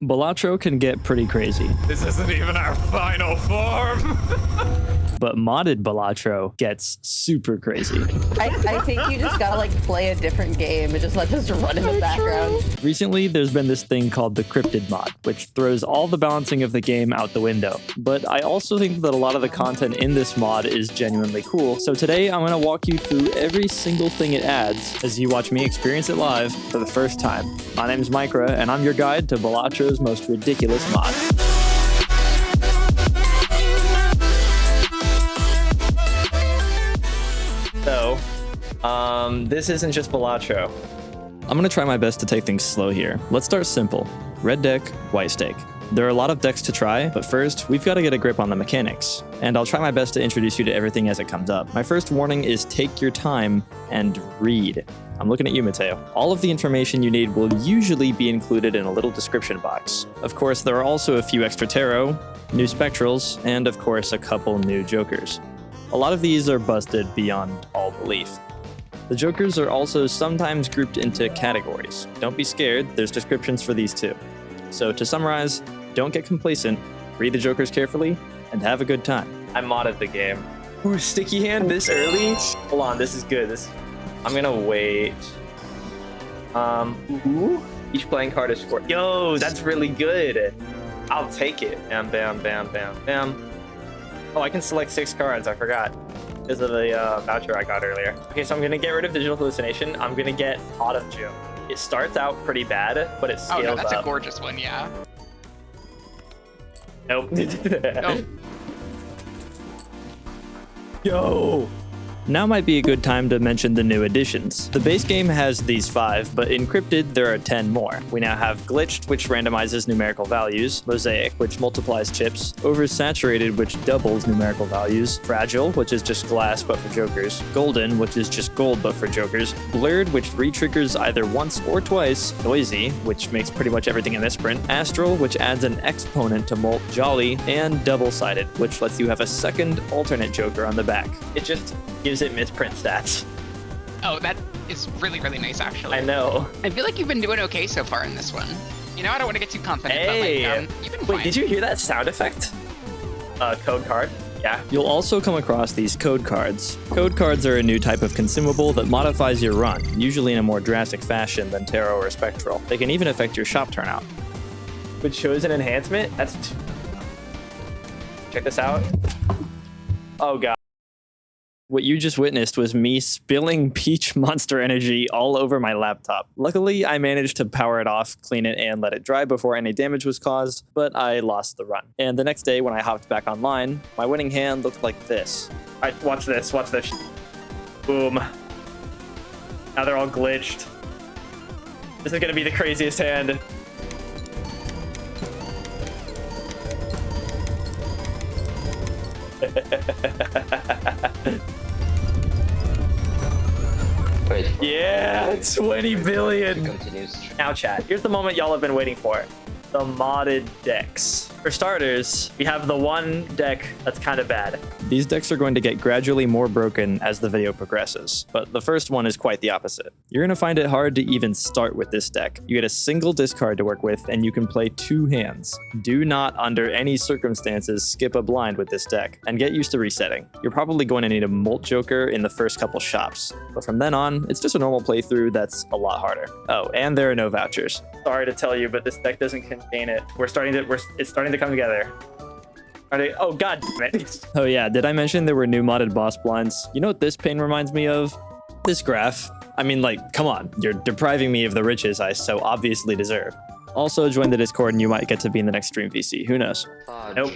Balatro can get pretty crazy, This isn't even our final form. but modded Balatro gets super crazy. I think you just gotta like play a different game and just let this run in the background. Recently, there's been this thing called the Cryptid mod, which throws all the balancing of the game out the window. But I also think that a lot of the content in this mod is genuinely cool. So today, I'm going to walk you through every single thing it adds as you watch me experience it live for the first time. My name's Mykra, and I'm your guide to Balatro's most ridiculous mod. So, this isn't just Balatro. I'm gonna try my best to take things slow here. Let's start simple. Red deck, white stake. There are a lot of decks to try, but first, we've got to get a grip on the mechanics. And I'll try my best to introduce you to everything as it comes up. My first warning is take your time and read. I'm looking at you, Mateo. All of the information you need will usually be included in a little description box. Of course, there are also a few extra tarot, new spectrals, and of course, a couple new jokers. A lot of these are busted beyond all belief. The jokers are also sometimes grouped into categories. Don't be scared, there's descriptions for these too. So to summarize, don't get complacent, read the jokers carefully, and have a good time. I modded the game. Ooh, sticky hand this early? Hold on, this is good. I'm gonna wait. Ooh, each playing card is scored. Yo, that's really good. I'll take it. Bam, bam, bam, bam, bam. Oh, I can select 6 cards, I forgot. Because of the voucher I got earlier. Okay, so I'm gonna get rid of Digital Hallucination. I'm gonna get Pot of June. It starts out pretty bad, but it scales up. Oh no, that's a gorgeous one, yeah. Nope. Nope. Yo! Now might be a good time to mention the new additions. The base game has these 5, but in Cryptid there are 10 more. We now have Glitched, which randomizes numerical values, Mosaic, which multiplies chips, Oversaturated, which doubles numerical values, Fragile, which is just glass but for jokers, Golden, which is just gold but for jokers, Blurred, which re-triggers either once or twice, Noisy, which makes pretty much everything in this sprint, Astral, which adds an exponent to Molt, Jolly, and Double-Sided, which lets you have a second alternate joker on the back. It just gives it misprint stats. Oh, that is really, really nice, actually. I know. I feel like you've been doing okay so far in this one. You know, I don't want to get too confident, Hey! but like, you've been Wait, fine. did you hear that sound effect? Code card? Yeah. You'll also come across these code cards. Code cards are a new type of consumable that modifies your run, usually in a more drastic fashion than tarot or spectral. They can even affect your shop turnout. Which shows an enhancement? Check this out. Oh god. What you just witnessed was me spilling peach monster energy all over my laptop. Luckily, I managed to power it off, clean it, and let it dry before any damage was caused, but I lost the run. And the next day when I hopped back online, my winning hand looked like this. All right, watch this, watch this. Boom. Now they're all glitched. This is gonna be the craziest hand. Wait. Yeah, 20 billion. Continues. Now chat, here's the moment y'all have been waiting for. The modded decks. For starters, we have the one deck that's kind of bad. These decks are going to get gradually more broken as the video progresses, but the first one is quite the opposite. You're gonna find it hard to even start with this deck. You get a single discard to work with, and you can play 2 hands. Do not, under any circumstances, skip a blind with this deck, and get used to resetting. You're probably going to need a Molt Joker in the first couple shops, but from then on, it's just a normal playthrough that's a lot harder. Oh, and there are no vouchers. Sorry to tell you, but this deck doesn't contain it. It's starting to come together. Oh god damn it. Oh yeah, did I mention there were new modded boss blinds? You know what this pain reminds me of? This graph. I mean, like, come on, you're depriving me of the riches I so obviously deserve. Also, join the Discord and you might get to be in the next stream VC. Who knows? Fudge. Nope.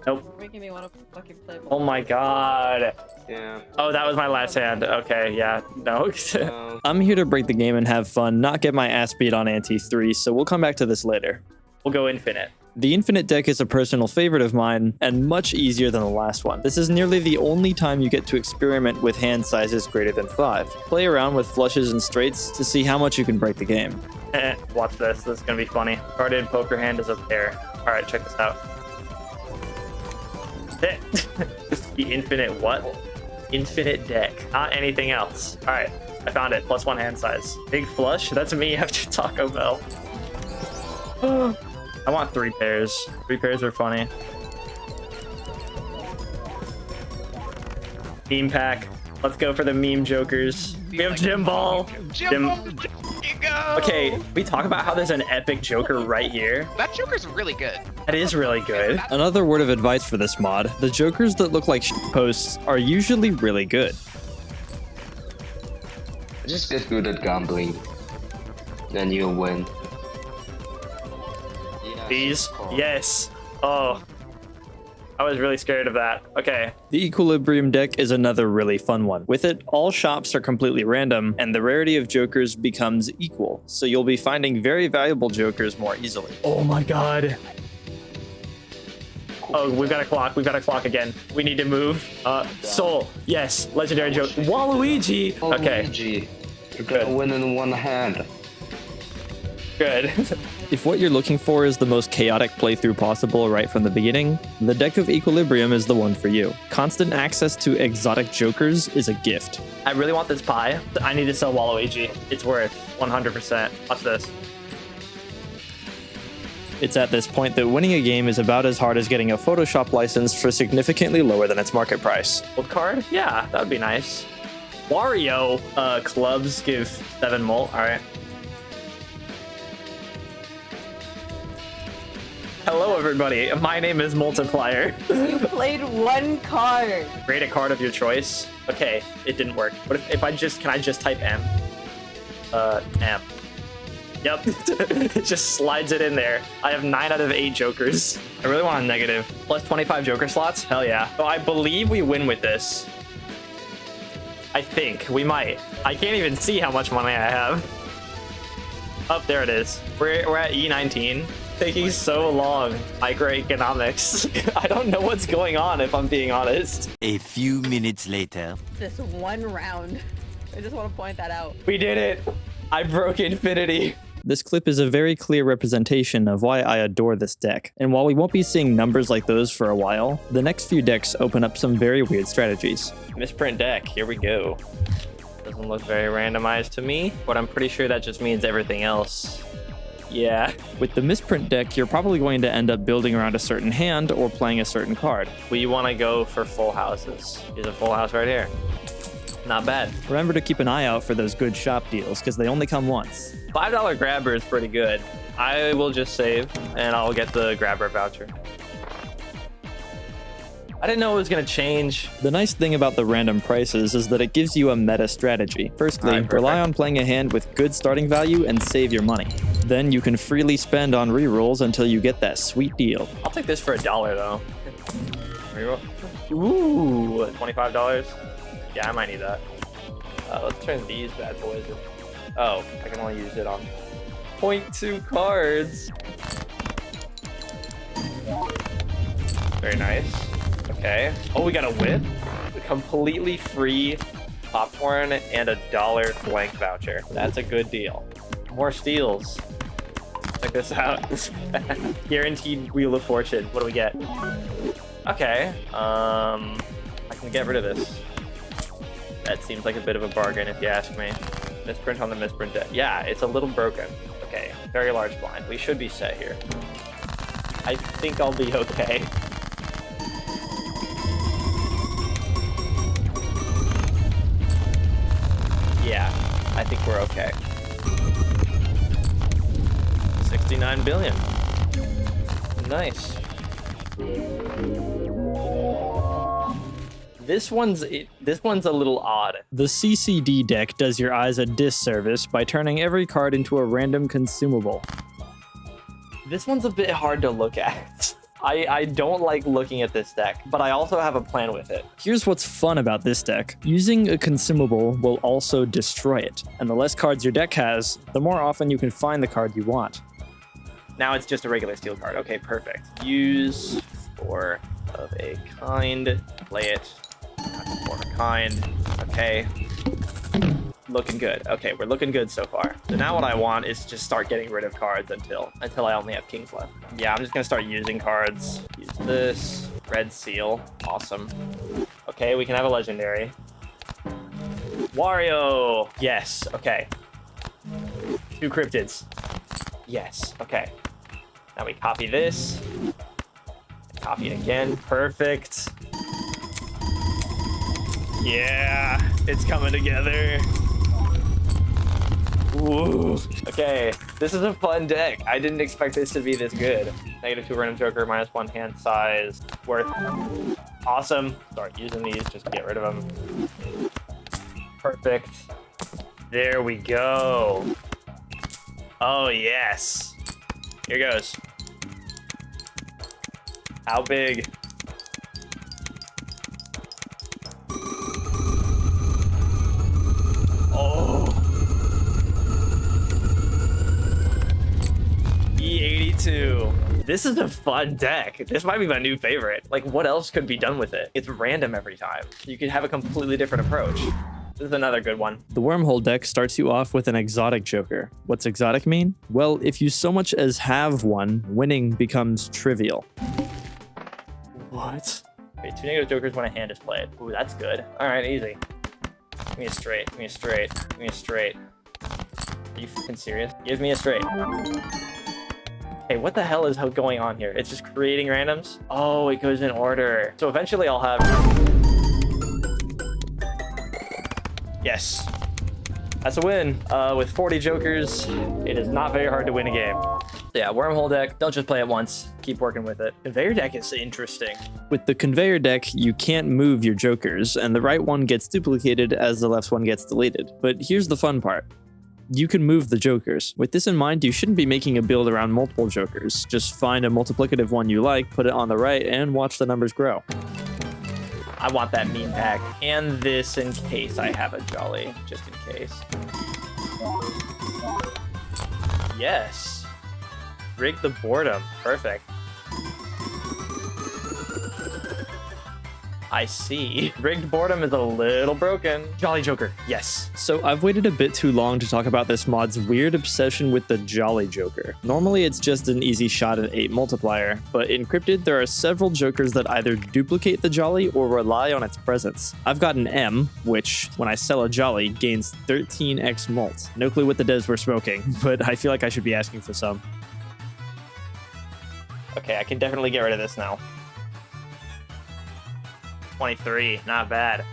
Nope. You're making me want to fucking play. Oh my god. Yeah. Oh, that was my last hand. Okay, yeah, no. No. I'm here to break the game and have fun, not get my ass beat on Ante 3, so we'll come back to this later. We'll go infinite. The infinite deck is a personal favorite of mine, and much easier than the last one. This is nearly the only time you get to experiment with hand sizes greater than 5. Play around with flushes and straights to see how much you can break the game. Watch this, this is gonna be funny. Carded poker hand is a pair. Alright, check this out. The infinite what? Infinite deck, not anything else. Alright, I found it, +1 hand size. Big flush, that's me after Taco Bell. I want 3 pairs. 3 pairs are funny. Meme pack. Let's go for the meme jokers. We have Jim Ball. Jim Ball, you go. Okay, we talk about how there's an epic joker right here. That Joker's really good. That is really good. Another word of advice for this mod, the jokers that look like posts are usually really good. Just get good at gambling, then you'll win. Yes, These? of course. Yes. Oh. I was really scared of that. Okay. The Equilibrium deck is another really fun one. With it, all shops are completely random, and the rarity of jokers becomes equal, so you'll be finding very valuable jokers more easily. Oh my god. Oh, we've got a clock. We've got a clock again. We need to move. Soul. Yes. Legendary joke. Waluigi. Okay. Luigi, you're gonna Good. win in one hand. Good. If what you're looking for is the most chaotic playthrough possible right from the beginning, the deck of Equilibrium is the one for you. Constant access to exotic jokers is a gift. I really want this pie. I need to sell Waluigi. It's worth 100%. Watch this. It's at this point that winning a game is about as hard as getting a Photoshop license for significantly lower than its market price. Gold card? Yeah, that would be nice. Wario. Clubs give 7 molt. All right. Hello, everybody. My name is Multiplier. You played 1 card. Create a card of your choice. Okay, it didn't work. What if I just, can I just type M? M. Yep, it just slides it in there. I have 9 out of 8 jokers. I really want a negative. Plus 25 joker slots? Hell yeah. So I believe we win with this. I think we might. I can't even see how much money I have. Oh, there it is. We're at E19. Taking so long. Microeconomics. I don't know what's going on, if I'm being honest. A few minutes later. This 1 round. I just want to point that out. We did it. I broke infinity. This clip is a very clear representation of why I adore this deck, and while we won't be seeing numbers like those for a while, the next few decks open up some very weird strategies. Misprint Deck, here we go. Doesn't look very randomized to me, but I'm pretty sure that just means everything else. Yeah. With the Misprint Deck, you're probably going to end up building around a certain hand or playing a certain card. We want to go for full houses. Here's a full house right here. Not bad. Remember to keep an eye out for those good shop deals, because they only come once. $5 grabber is pretty good. I will just save, and I'll get the grabber voucher. I didn't know it was going to change. The nice thing about the random prices is that it gives you a meta strategy. Firstly, Alright, rely perfect. on playing a hand with good starting value and save your money. Then you can freely spend on rerolls until you get that sweet deal. I'll take this for $1 though. Reroll. Ooh, $25. Yeah, I might need that. Let's turn these bad boys. Oh, I can only use it on 0.2 cards. Very nice. Okay. Oh, we got a whip. A completely free popcorn and $1 blank voucher. That's a good deal. More steals. Check this out. Guaranteed Wheel of Fortune. What do we get? Okay. I can get rid of this. That seems like a bit of a bargain if you ask me. Misprint on the Misprint Deck. Yeah, it's a little broken. Okay, very large blind. We should be set here. I think I'll be okay. Yeah, I think we're okay. 69 billion. Nice. This one's a little odd. The CCD deck does your eyes a disservice by turning every card into a random consumable. This one's a bit hard to look at. I don't like looking at this deck, but I also have a plan with it. Here's what's fun about this deck. Using a consumable will also destroy it, and the less cards your deck has, the more often you can find the card you want. Now it's just a regular steel card. Okay, perfect. Use 4 of a kind. Play it. 4 of a kind. Okay. Looking good. Okay, we're looking good so far. So now what I want is just start getting rid of cards until I only have kings left. Yeah, I'm just gonna start using cards. Use this. Red seal. Awesome. Okay, we can have a legendary. Wario! Yes, okay. 2 cryptids. Yes, okay. Now we copy this. Copy it again. Perfect. Yeah, it's coming together. Ooh. Okay, this is a fun deck. I didn't expect this to be this good. -2 random joker, -1 hand size. Worth. Awesome. Start using these just to get rid of them. Perfect. There we go. Oh, yes. Here goes. How big? Oh. E82. This is a fun deck. This might be my new favorite. Like, what else could be done with it? It's random every time. You could have a completely different approach. This is another good one. The Wormhole deck starts you off with an exotic joker. What's exotic mean? Well, if you so much as have one, winning becomes trivial. What? Okay, 2 negative jokers when a hand is played. Ooh, that's good. All right, easy. Give me a straight. Give me a straight. Give me a straight. Are you fucking serious? Give me a straight. Hey, what the hell is going on here? It's just creating randoms? Oh, it goes in order. So eventually I'll have... Yes. That's a win. With 40 jokers, it is not very hard to win a game. Yeah, Wormhole deck, don't just play it once. Keep working with it. Conveyor deck is interesting. With the Conveyor deck, you can't move your jokers, and the right one gets duplicated as the left one gets deleted. But here's the fun part. You can move the jokers. With this in mind, you shouldn't be making a build around multiple jokers. Just find a multiplicative one you like, put it on the right, and watch the numbers grow. I want that meme pack. And this in case I have a Jolly, just in case. Yes. Rig the boredom. Perfect. I see. Rigged boredom is a little broken. Jolly Joker. Yes. So I've waited a bit too long to talk about this mod's weird obsession with the Jolly Joker. Normally it's just an easy shot at 8 multiplier, but in Cryptid there are several jokers that either duplicate the Jolly or rely on its presence. I've got an M, which when I sell a Jolly gains 13x mult. No clue what the devs were smoking, but I feel like I should be asking for some. Okay, I can definitely get rid of this now. 23, not bad.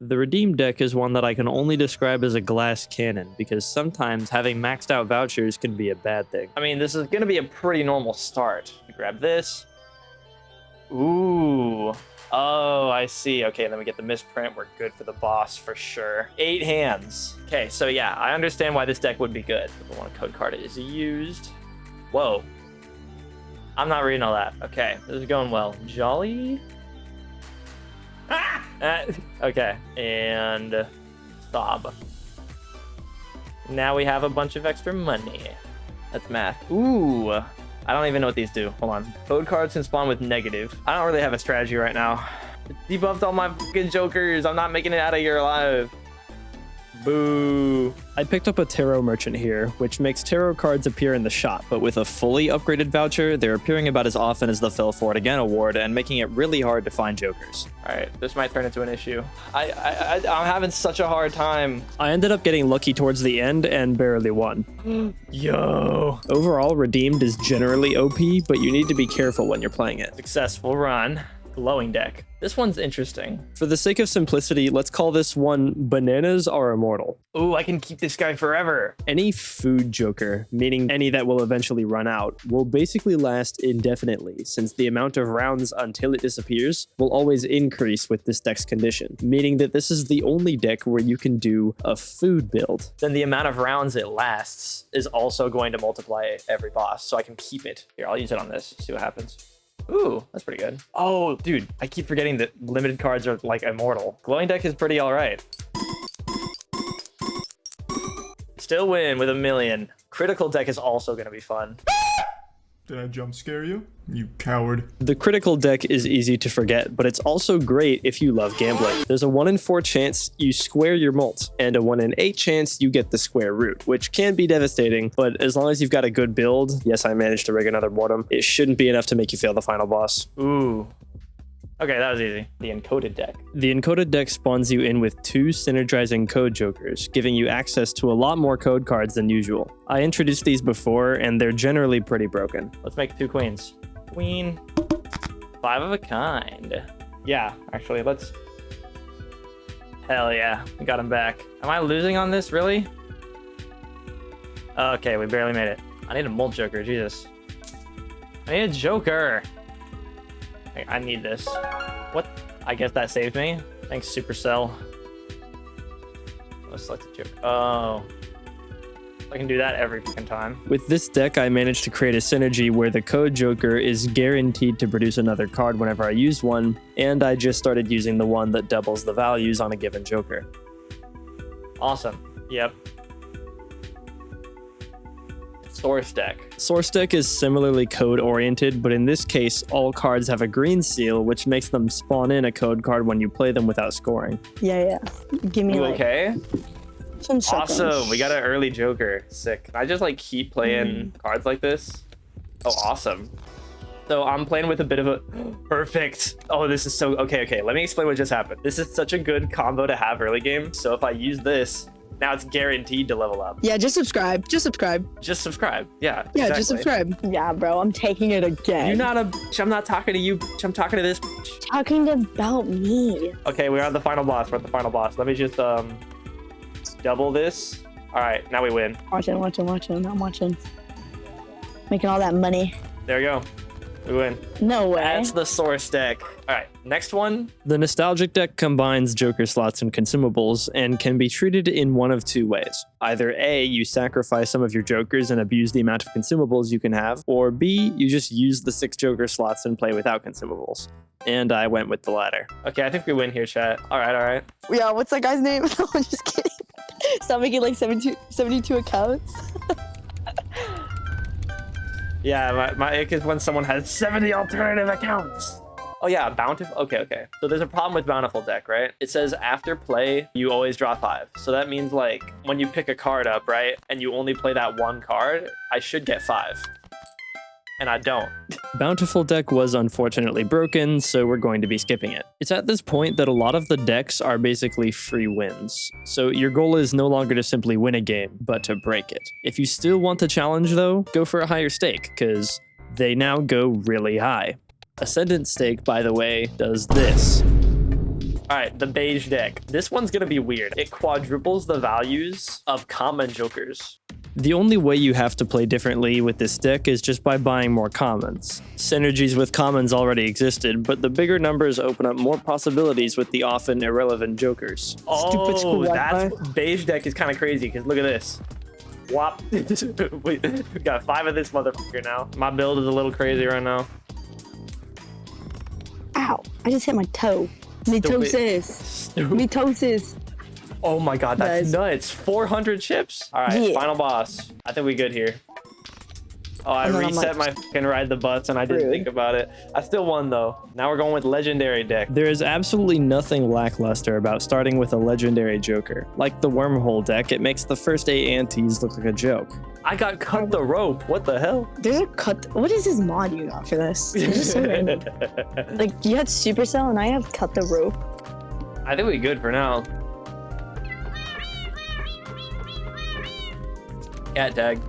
The Redeem deck is one that I can only describe as a glass cannon, because sometimes having maxed out vouchers can be a bad thing. I mean, this is going to be a pretty normal start. Grab this. Ooh. Oh, I see. Okay, then we get the misprint. We're good for the boss for sure. 8 hands. Okay, so yeah, I understand why this deck would be good. The one code card is used. Whoa. I'm not reading all that. Okay, this is going well. Jolly? Okay, and Sob. Now we have a bunch of extra money. That's math. Ooh, I don't even know what these do. Hold on. Code cards can spawn with negative. I don't really have a strategy right now. It debuffed all my fucking jokers. I'm not making it out of here alive. Boo. I picked up a tarot merchant here, which makes tarot cards appear in the shop, but with a fully upgraded voucher, they're appearing about as often as the Fill For It Again award and making it really hard to find jokers. All right, this might turn into an issue. I'm having such a hard time. I ended up getting lucky towards the end and barely won. Yo. Overall, Redeemed is generally OP, but you need to be careful when you're playing it. Successful run. Glowing deck. This one's interesting. For the sake of simplicity, let's call this one Bananas Are Immortal. Ooh, I can keep this guy forever. Any food joker, meaning any that will eventually run out, will basically last indefinitely, since the amount of rounds until it disappears will always increase with this deck's condition, meaning that this is the only deck where you can do a food build. Then the amount of rounds it lasts is also going to multiply every boss, so I can keep it. Here, I'll use it on this, see what happens. Ooh, that's pretty good. Oh, dude, I keep forgetting that limited cards are like immortal. Glowing deck is pretty all right. Still win with 1 million. Critical deck is also going to be fun. Did I jump scare you? You coward. The critical deck is easy to forget, but it's also great if you love gambling. There's a 1 in 4 chance you square your mult, and a 1 in 8 chance you get the square root, which can be devastating, but as long as you've got a good build, yes, I managed to rig another boredom, it shouldn't be enough to make you fail the final boss. Ooh. Okay, that was easy. The Encoded Deck. The Encoded Deck spawns you in with 2 synergizing code jokers, giving you access to a lot more code cards than usual. I introduced these before, and they're generally pretty broken. Let's make 2 queens. Queen. 5 of a kind. Yeah, actually, let's... Hell yeah, we got him back. Am I losing on this, really? Okay, we barely made it. I need a mult joker, Jesus. I need a joker. I need this. What? I guess that saved me. Thanks, Supercell. Let's select a joker. Oh. I can do that every fucking time. With this deck, I managed to create a synergy where the code joker is guaranteed to produce another card whenever I use one, and I just started using the one that doubles the values on a given joker. Awesome. Yep. Source Deck. Source Deck is similarly code-oriented, but in this case, all cards have a green seal, which makes them spawn in a code card when you play them without scoring. Yeah. Give me Ooh, like okay. some seconds. Awesome. We got an early joker. Sick. Can I just like keep playing cards like this? Oh, awesome. So I'm playing with a bit of a perfect. Oh, this is so okay. Let me explain what just happened. This is such a good combo to have early game. So if I use this, now it's guaranteed to level up. Yeah, just subscribe. Just subscribe. Just subscribe. Yeah. Yeah, exactly. just subscribe. Yeah, bro, I'm taking it again. You're not a bitch. I'm not talking to you, bitch. I'm talking to this bitch. talking about me. Okay, we're at the final boss. We're at the final boss. Let me just double this. All right, now we win. Watching. I'm watching. Making all that money. There we go. We win. No way. That's the source deck. All right, next one. The Nostalgic Deck combines joker slots and consumables and can be treated in one of 2 ways. Either A, you sacrifice some of your jokers and abuse the amount of consumables you can have, or B, you just use the 6 joker slots and play without consumables. And I went with the latter. Okay, I think we win here, chat. All right. Yeah, what's that guy's name? I'm just kidding. Stop making like 72 accounts. Yeah, my ick is when someone has 70 alternative accounts. Oh yeah, Bountiful. Okay. So there's a problem with Bountiful Deck, right? It says after play, you always draw 5. So that means like when you pick a card up, right? And you only play that one card, I should get 5. And I don't. Bountiful Deck was unfortunately broken, so we're going to be skipping it. It's at this point that a lot of the decks are basically free wins. So your goal is no longer to simply win a game, but to break it. If you still want the challenge though, go for a higher stake, because they now go really high. Ascendant Stake, by the way, does this. All right, the Beige Deck. This one's gonna be weird. It quadruples the values of common jokers. The only way you have to play differently with this deck is just by buying more commons. Synergies with commons already existed, but the bigger numbers open up more possibilities with the often irrelevant jokers. Stupid school That's Wi-Fi. Beige Deck is kind of crazy because look at this. Whop. we got 5 of this motherfucker now. My build is a little crazy right now. Ow! I just hit my toe. Mitosis. Mitosis. Oh my god, that's Guys. nuts. 400 chips. All right, Yeah. final boss. I think we good here. Oh, I And then I'm reset my like, fucking ride the bus and I didn't screwed. think about it. I still won though. Now we're going with Legendary Deck. There is absolutely nothing lackluster about starting with a legendary joker. Like the Wormhole Deck, it makes the first 8 antes look like a joke. I got cut the rope. What the hell? There's a cut. What is this mod you got for this? It's just so random. Like you had Supercell and I have cut the rope. I think we good for now. Cat tag.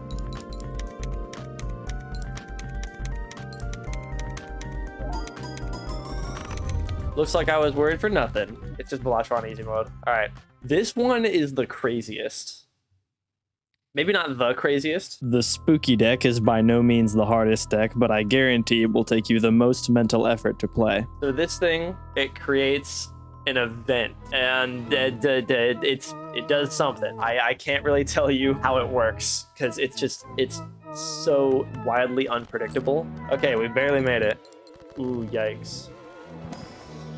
Looks like I was worried for nothing. It's just Balatro on easy mode. All right. This one is the craziest. Maybe not the craziest. The Spooky Deck is by no means the hardest deck, but I guarantee it will take you the most mental effort to play. So this thing, it creates an event and it does something. I can't really tell you how it works because it's so wildly unpredictable. Okay, we barely made it. Ooh, yikes.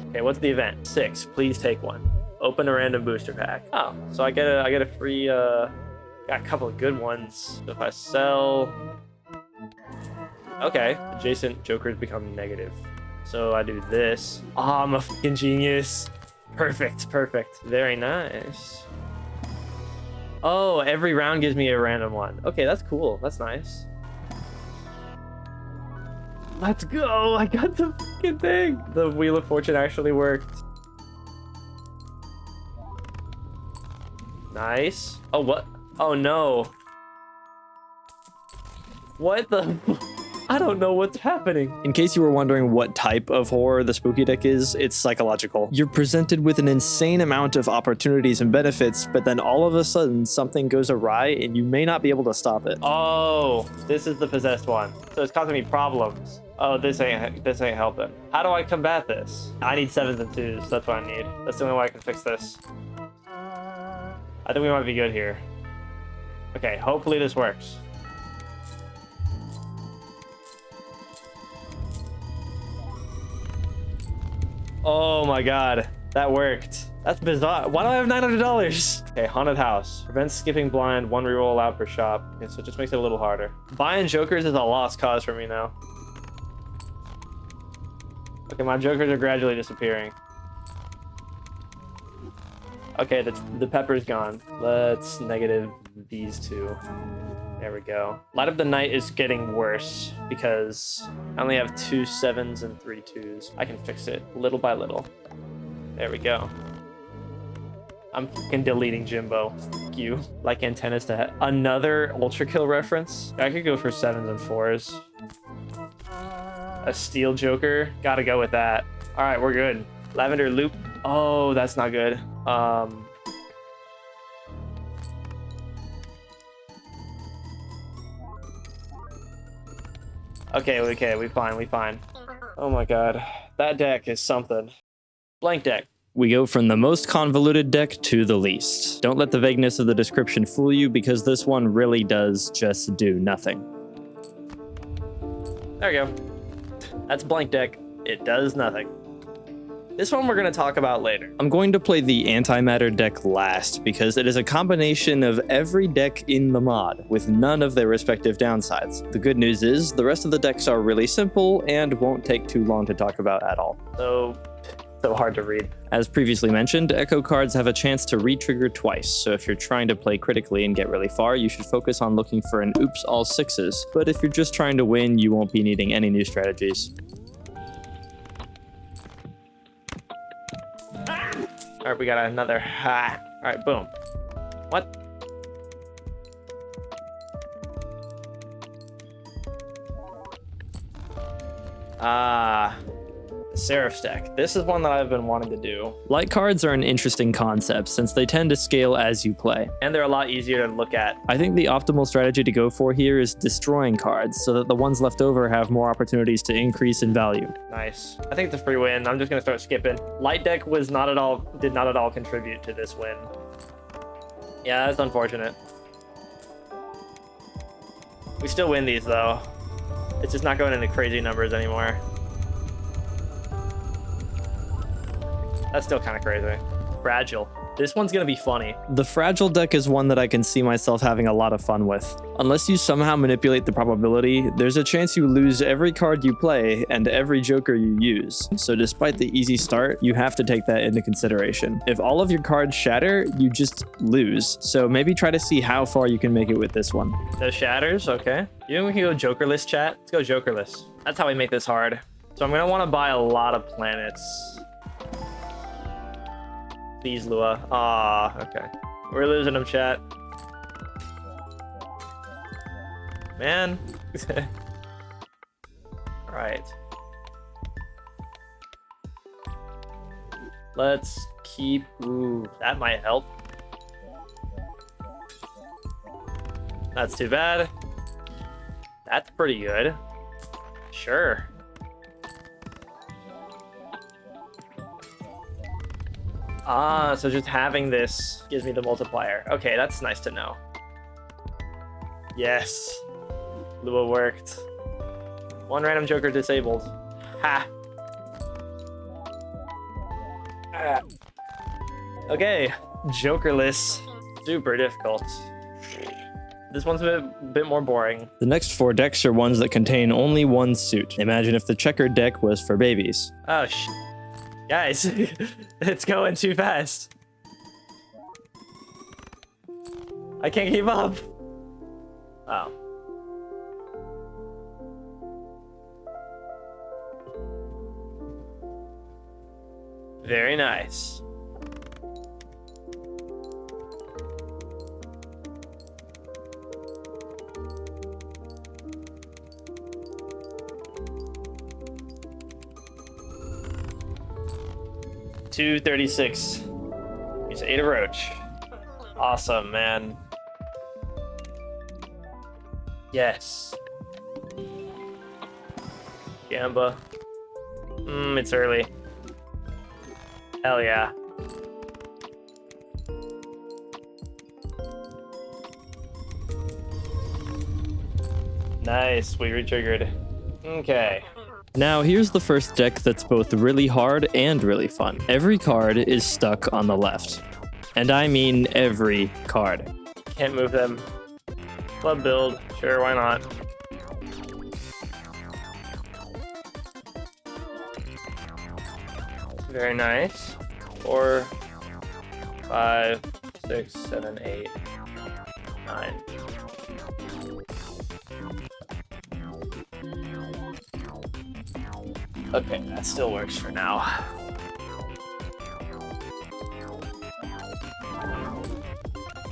Okay, what's the event? 6. Please take one. Open a random booster pack. Oh, so I get a free got a couple of good ones. So if I sell, okay, adjacent jokers become negative. So I do this. Oh, I'm a fucking genius. Perfect. Very nice. Oh, every round gives me a random one. Okay, that's cool. That's nice. Let's go. I got the fucking thing. The Wheel of Fortune actually worked. Nice. Oh, what? Oh, no. What the? I don't know what's happening. In case you were wondering what type of horror the spooky deck is, it's psychological. You're presented with an insane amount of opportunities and benefits, but then all of a sudden something goes awry and you may not be able to stop it. Oh, this is the possessed one. So it's causing me problems. Oh, this ain't helping. How do I combat this? I need 7s and 2s. That's what I need. That's the only way I can fix this. I think we might be good here. Okay, hopefully this works. Oh my god, that worked. That's bizarre. Why do I have $900? Okay, Haunted House. Prevents skipping blind, 1 reroll allowed per shop. Okay, so it just makes it a little harder. Buying jokers is a lost cause for me now. Okay, my jokers are gradually disappearing. Okay, the pepper's gone. Let's negative these two. There we go. Light of the Night is getting worse because I only have 2 7s and 3 2s. I can fix it little by little. There we go. I'm fucking deleting Jimbo. Fuck you. Like antennas to head. Another Ultra Kill reference. I could go for 7s and 4s. A Steel Joker. Gotta go with that. All right, we're good. Lavender Loop. Oh, that's not good. Okay, we fine. Oh my god. That deck is something. Blank deck. We go from the most convoluted deck to the least. Don't let the vagueness of the description fool you because this one really does just do nothing. There we go. That's blank deck. It does nothing. This one we're going to talk about later. I'm going to play the Antimatter deck last because it is a combination of every deck in the mod with none of their respective downsides. The good news is the rest of the decks are really simple and won't take too long to talk about at all. So hard to read. As previously mentioned, Echo cards have a chance to re-trigger twice, so if you're trying to play critically and get really far, you should focus on looking for an oops all 6s, but if you're just trying to win, you won't be needing any new strategies. All right, we got another ha. All right, boom. What? Seraph's deck. This is one that I've been wanting to do. Light cards are an interesting concept since they tend to scale as you play. And they're a lot easier to look at. I think the optimal strategy to go for here is destroying cards so that the ones left over have more opportunities to increase in value. Nice. I think it's a free win. I'm just gonna start skipping. Light deck did not at all contribute to this win. Yeah, that's unfortunate. We still win these though. It's just not going into crazy numbers anymore. That's still kind of crazy. Fragile. This one's gonna be funny. The Fragile deck is one that I can see myself having a lot of fun with. Unless you somehow manipulate the probability, there's a chance you lose every card you play and every joker you use. So despite the easy start, you have to take that into consideration. If all of your cards shatter, you just lose. So maybe try to see how far you can make it with this one. Those shatters, okay. You think we can go jokerless, chat? Let's go jokerless. That's how we make this hard. So I'm gonna wanna buy a lot of planets. Please, Lua. Ah, okay. We're losing them, chat. Man. All right. Let's keep... Ooh, that might help. That's too bad. That's pretty good. Sure. Ah, so just having this gives me the multiplier. Okay, that's nice to know. Yes. Lua worked. One random joker disabled. Ha! Ah. Okay, jokerless. Super difficult. This one's a bit more boring. The next 4 decks are ones that contain only one suit. Imagine if the checkered deck was for babies. Oh, guys, it's going too fast. I can't keep up. Oh. Very nice. $236. He's ate a roach. Awesome, man. Yes. Gamba. It's early. Hell yeah. Nice, we retriggered. Okay. Now, here's the first deck that's both really hard and really fun. Every card is stuck on the left. And I mean every card. Can't move them. Club build. Sure, why not? Very nice. 4, 5, 6, 7, 8, 9. Okay, that still works for now.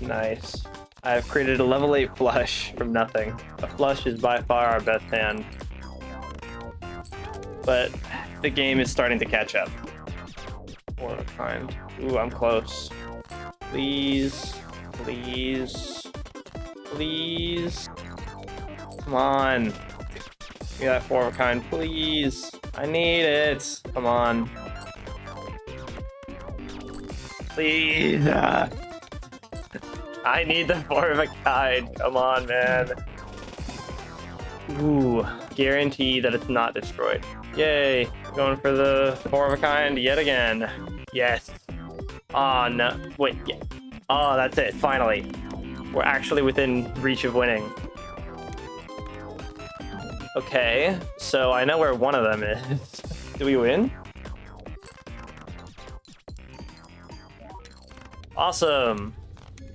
Nice. I've created a level 8 flush from nothing. A flush is by far our best hand. But the game is starting to catch up. Or kind. Ooh, I'm close. Please. Please. Please. Come on. Give me that 4 of a kind, please. I need it. Come on. Please. I need the 4 of a kind. Come on, man. Ooh. Guarantee that it's not destroyed. Yay. Going for the 4 of a kind yet again. Yes. Oh, no. Wait. Yeah. Oh, that's it. Finally. We're actually within reach of winning. Okay, so I know where one of them is. Do we win? Awesome.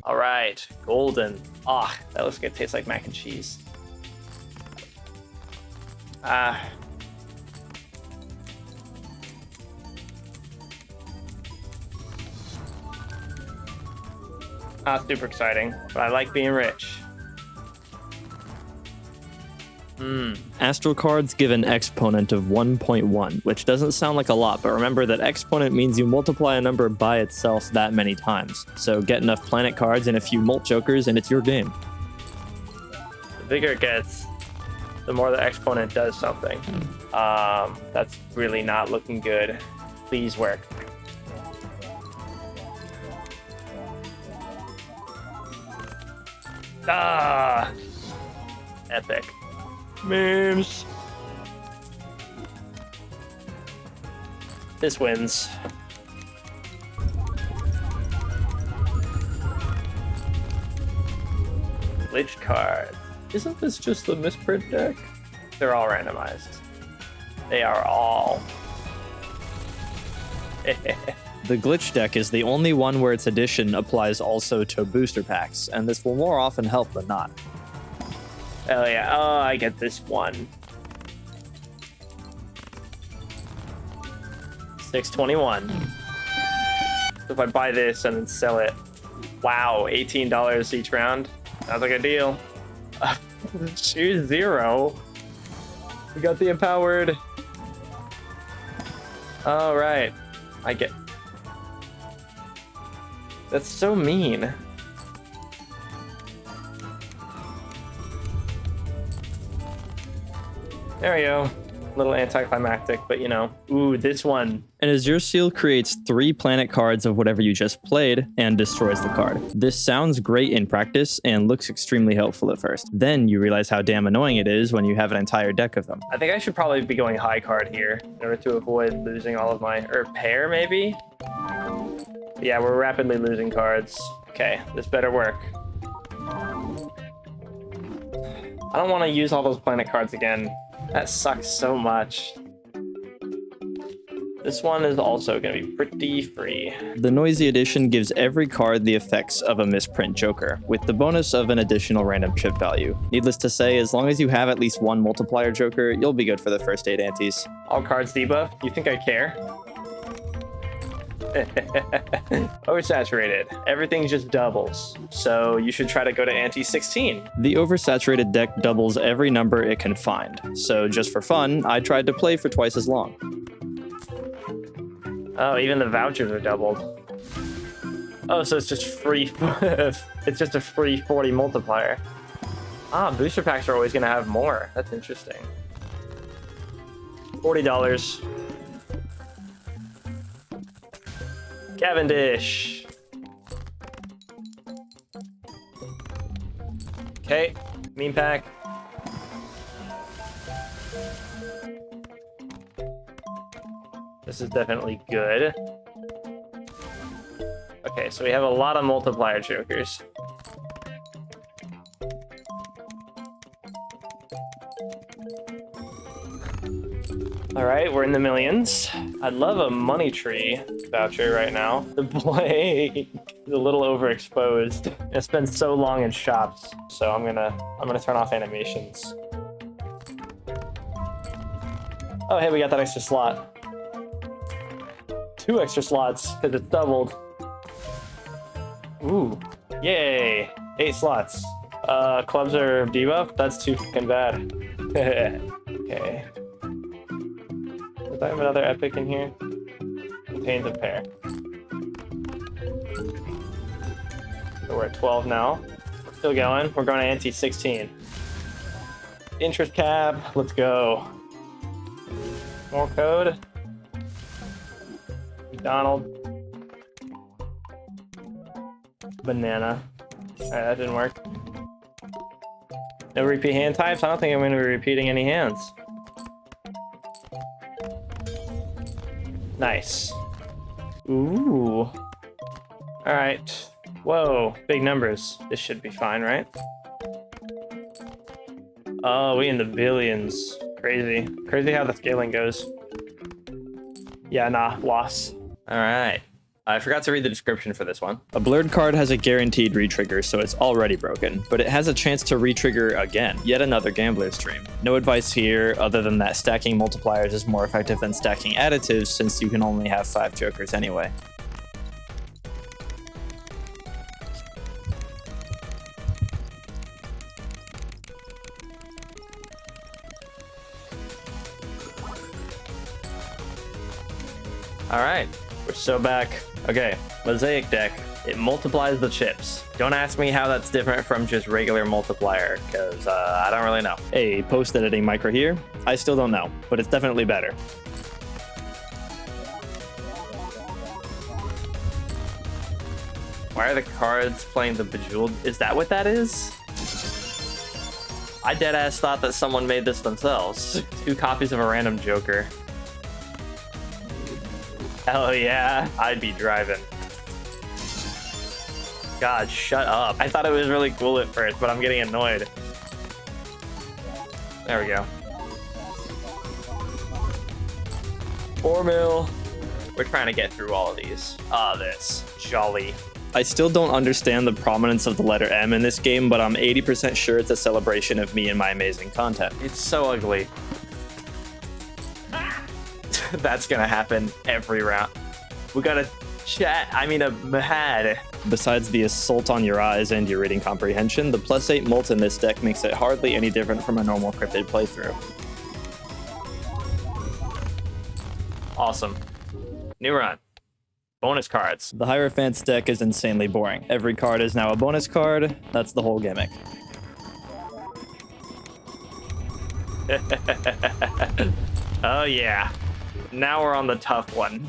All right, golden. Ah, that looks like it tastes like mac and cheese. Not super exciting, but I like being rich. Astral cards give an exponent of 1.1, which doesn't sound like a lot, but remember that exponent means you multiply a number by itself that many times. So get enough planet cards and a few mult jokers and it's your game. The bigger it gets, the more the exponent does something. That's really not looking good. Please work. Ah! Epic. Memes. This wins. Glitch card. Isn't this just the Misprint Deck? They're all randomized. They are all. The Glitch Deck is the only one where its addition applies also to booster packs, and this will more often help than not. Hell yeah. Oh, I get this one. 621. So if I buy this and then sell it, wow, $18 each round. Sounds like a deal. Choose 0. We got the empowered. All right. I get. That's so mean. There we go. A little anticlimactic, but you know. Ooh, this one. An Azure Seal creates 3 planet cards of whatever you just played and destroys the card. This sounds great in practice and looks extremely helpful at first. Then you realize how damn annoying it is when you have an entire deck of them. I think I should probably be going high card here in order to avoid losing all of my, or pair maybe? Yeah, we're rapidly losing cards. Okay, this better work. I don't want to use all those planet cards again. That sucks so much. This one is also going to be pretty free. The Noisy Edition gives every card the effects of a misprint joker, with the bonus of an additional random chip value. Needless to say, as long as you have at least one multiplier joker, you'll be good for the first 8 antes. All cards debuff? You think I care? Oversaturated. Everything just doubles. So you should try to go to anti-16. The Oversaturated deck doubles every number it can find. So just for fun, I tried to play for twice as long. Oh, even the vouchers are doubled. Oh, so it's just free. It's just a free 40 multiplier. Ah, booster packs are always going to have more. That's interesting. $40. Cavendish. Okay, meme pack. This is definitely good. Okay, so we have a lot of multiplier jokers. All right, we're in the millions. I'd love a money tree voucher right now. The Blake is a little overexposed. It's been so long in shops, so I'm gonna turn off animations. Oh, hey, we got that extra slot. 2 extra slots because it's doubled. Ooh, yay! 8 slots. Clubs are debuff? That's too fucking bad. Okay. Does I have another epic in here? Contains a pair. So we're at 12 now. We're still going. We're going to anti-16. Interest cap. Let's go. More code. McDonald. Banana. Alright, that didn't work. No repeat hand types? I don't think I'm going to be repeating any hands. Nice. Ooh. Alright. Whoa, big numbers. This should be fine, right? Oh, we in the billions. Crazy. Crazy how the scaling goes. Yeah, nah, loss. Alright. I forgot to read the description for this one. A blurred card has a guaranteed retrigger, so it's already broken, but it has a chance to retrigger again. Yet another gambler's dream. No advice here, other than that stacking multipliers is more effective than stacking additives, since you can only have 5 jokers anyway. Alright, we're so back. Okay, Mosaic Deck. It multiplies the chips. Don't ask me how that's different from just regular multiplier, because I don't really know. Hey, post-editing Mykra here. I still don't know, but it's definitely better. Why are the cards playing the Bejeweled? Is that what that is? I deadass thought that someone made this themselves. 2 copies of a random Joker. Hell yeah, I'd be driving. God, shut up. I thought it was really cool at first, but I'm getting annoyed. There we go. 4 mil. We're trying to get through all of these. Ah, this. Jolly. I still don't understand the prominence of the letter M in this game, but I'm 80% sure it's a celebration of me and my amazing content. It's so ugly. That's gonna happen every round. We got a chat, I mean a Mahad. Besides the assault on your eyes and your reading comprehension, the +8 mult in this deck makes it hardly any different from a normal Cryptid playthrough. Awesome. New run. Bonus cards. The Hierophant's deck is insanely boring. Every card is now a bonus card. That's the whole gimmick. Oh yeah. Now we're on the tough one.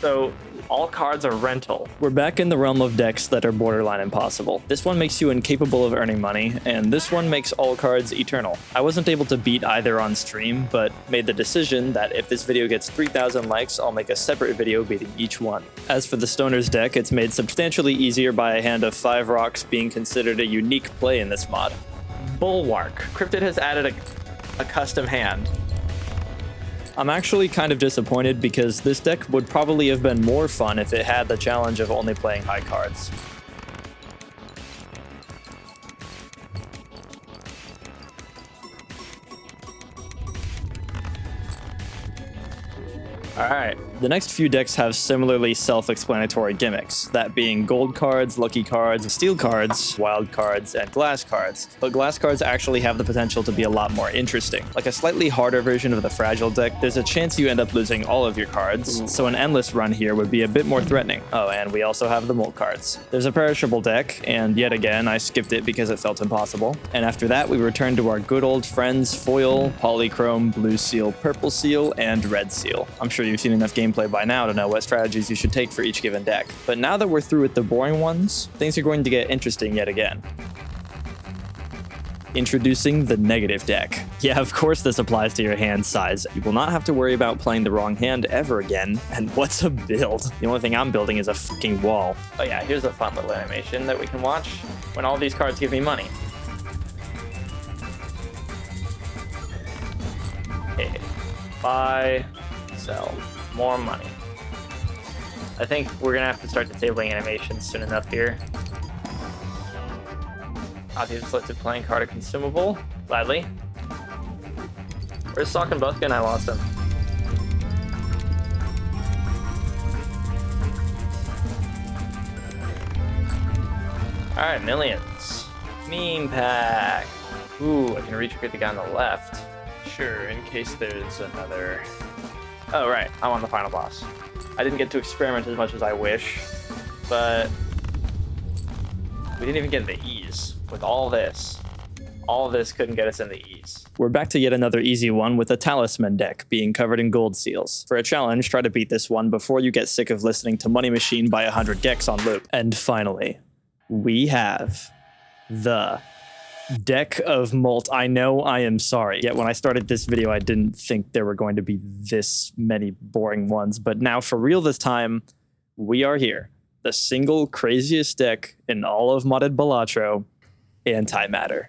So, all cards are rental. We're back in the realm of decks that are borderline impossible. This one makes you incapable of earning money, and this one makes all cards eternal. I wasn't able to beat either on stream, but made the decision that if this video gets 3,000 likes, I'll make a separate video beating each one. As for the Stoner's deck, it's made substantially easier by a hand of 5 rocks being considered a unique play in this mod. Bulwark. Cryptid has added a custom hand. I'm actually kind of disappointed because this deck would probably have been more fun if it had the challenge of only playing high cards. All right. The next few decks have similarly self-explanatory gimmicks, that being gold cards, lucky cards, steel cards, wild cards, and glass cards. But glass cards actually have the potential to be a lot more interesting. Like a slightly harder version of the fragile deck, there's a chance you end up losing all of your cards, so an endless run here would be a bit more threatening. Oh, and we also have the molt cards. There's a Perishable Deck, and yet again, I skipped it because it felt impossible. And after that, we return to our good old friends Foil, Polychrome, Blue Seal, Purple Seal, and Red Seal. I'm sure you've seen enough gameplay by now to know what strategies you should take for each given deck. But now that we're through with the boring ones, things are going to get interesting yet again. Introducing the negative deck. Yeah, of course this applies to your hand size. You will not have to worry about playing the wrong hand ever again. And what's a build? The only thing I'm building is a fucking wall. Oh yeah, here's a fun little animation that we can watch when all these cards give me money. Okay, buy, sell, more money. I think we're gonna have to start disabling animations soon enough here. Obviously selected playing card or consumable. Gladly. Where's Sock and Buskin? I lost him. Alright, millions. Meme pack. Ooh, I can retrigger the guy on the left. Sure, in case there's another... Oh, right. I'm on the final boss. I didn't get to experiment as much as I wish, but we didn't even get the ease with all this. All this couldn't get us in the ease. We're back to yet another easy one with a Talisman deck being covered in gold seals. For a challenge, try to beat this one before you get sick of listening to Money Machine by 100 Gecks on loop. And finally, we have the Deck of Molt. I know, I am sorry. Yet when I started this video, I didn't think there were going to be this many boring ones. But now, for real this time, we are here. The single craziest deck in all of modded Balatro, Antimatter.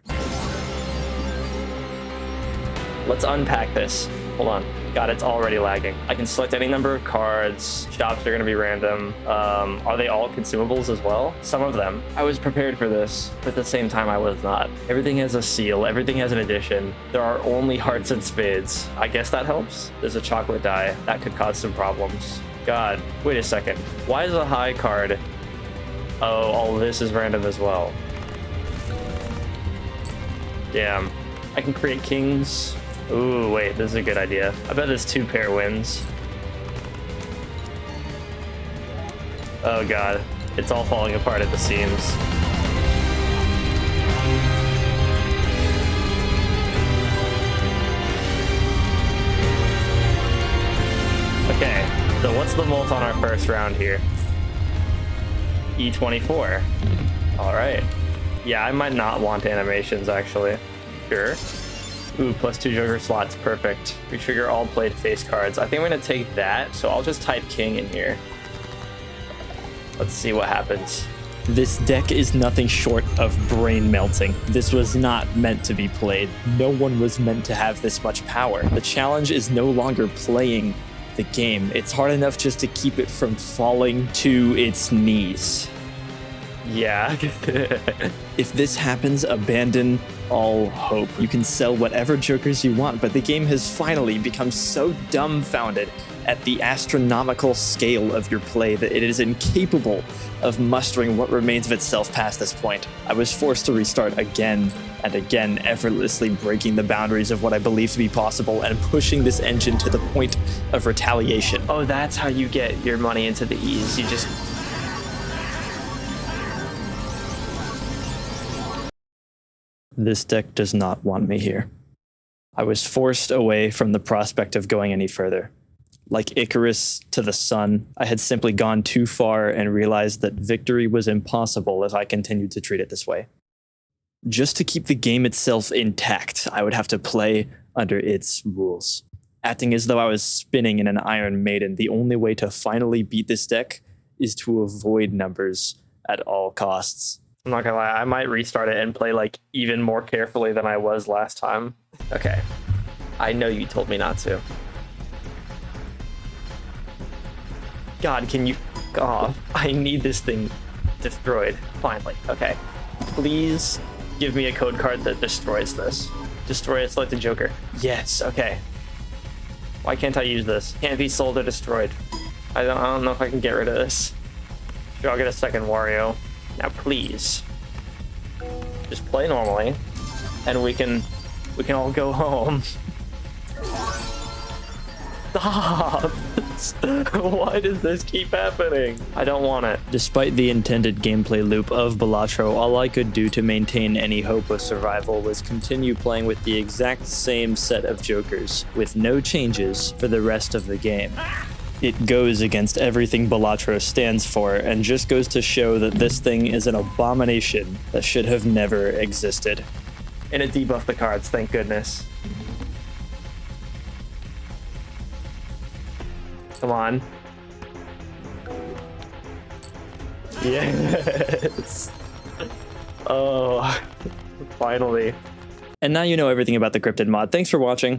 Let's unpack this. Hold on. God, it's already lagging. I can select any number of cards. Shops are going to be random. Are they all consumables as well? Some of them. I was prepared for this, but at the same time, I was not. Everything has a seal. Everything has an addition. There are only hearts and spades. I guess that helps. There's a chocolate die. That could cause some problems. God, wait a second. Why is a high card? Oh, all of this is random as well. Damn. I can create kings. Ooh, wait, this is a good idea. I bet this 2-pair wins. Oh god, it's all falling apart at the seams. Okay, so what's the molt on our first round here? E24. Alright. Yeah, I might not want animations, actually. Sure. Ooh, +2 Joker slots, perfect. We trigger all played face cards. I think I'm gonna take that, so I'll just type king in here. Let's see what happens. This deck is nothing short of brain melting. This was not meant to be played. No one was meant to have this much power. The challenge is no longer playing the game. It's hard enough just to keep it from falling to its knees. Yeah. If this happens, abandon all hope. You can sell whatever jokers you want, but the game has finally become so dumbfounded at the astronomical scale of your play that it is incapable of mustering what remains of itself past this point. I was forced to restart again and again, effortlessly breaking the boundaries of what I believe to be possible and pushing this engine to the point of retaliation. Oh, that's how you get your money into the ease. You just... This deck does not want me here. I was forced away from the prospect of going any further. Like Icarus to the sun, I had simply gone too far and realized that victory was impossible if I continued to treat it this way. Just to keep the game itself intact, I would have to play under its rules. Acting as though I was spinning in an Iron Maiden, the only way to finally beat this deck is to avoid numbers at all costs. I'm not gonna lie, I might restart it and play like even more carefully than I was last time. Okay. I know you told me not to. God, can you... Oh, I need this thing destroyed. Finally. Okay. Please give me a code card that destroys this. Destroy it, select the Joker. Yes, okay. Why can't I use this? Can't be sold or destroyed. I don't know if I can get rid of this. Sure, I'll get a second Wario. Now, please. Just play normally, and we can all go home. Stop! Why does this keep happening? I don't want it. Despite the intended gameplay loop of Balatro, all I could do to maintain any hope of survival was continue playing with the exact same set of jokers, with no changes for the rest of the game. It goes against everything Balatro stands for, and just goes to show that this thing is an abomination that should have never existed. And it debuffed the cards, thank goodness. Come on. Yes. Oh, finally. And now you know everything about the Cryptid mod. Thanks for watching.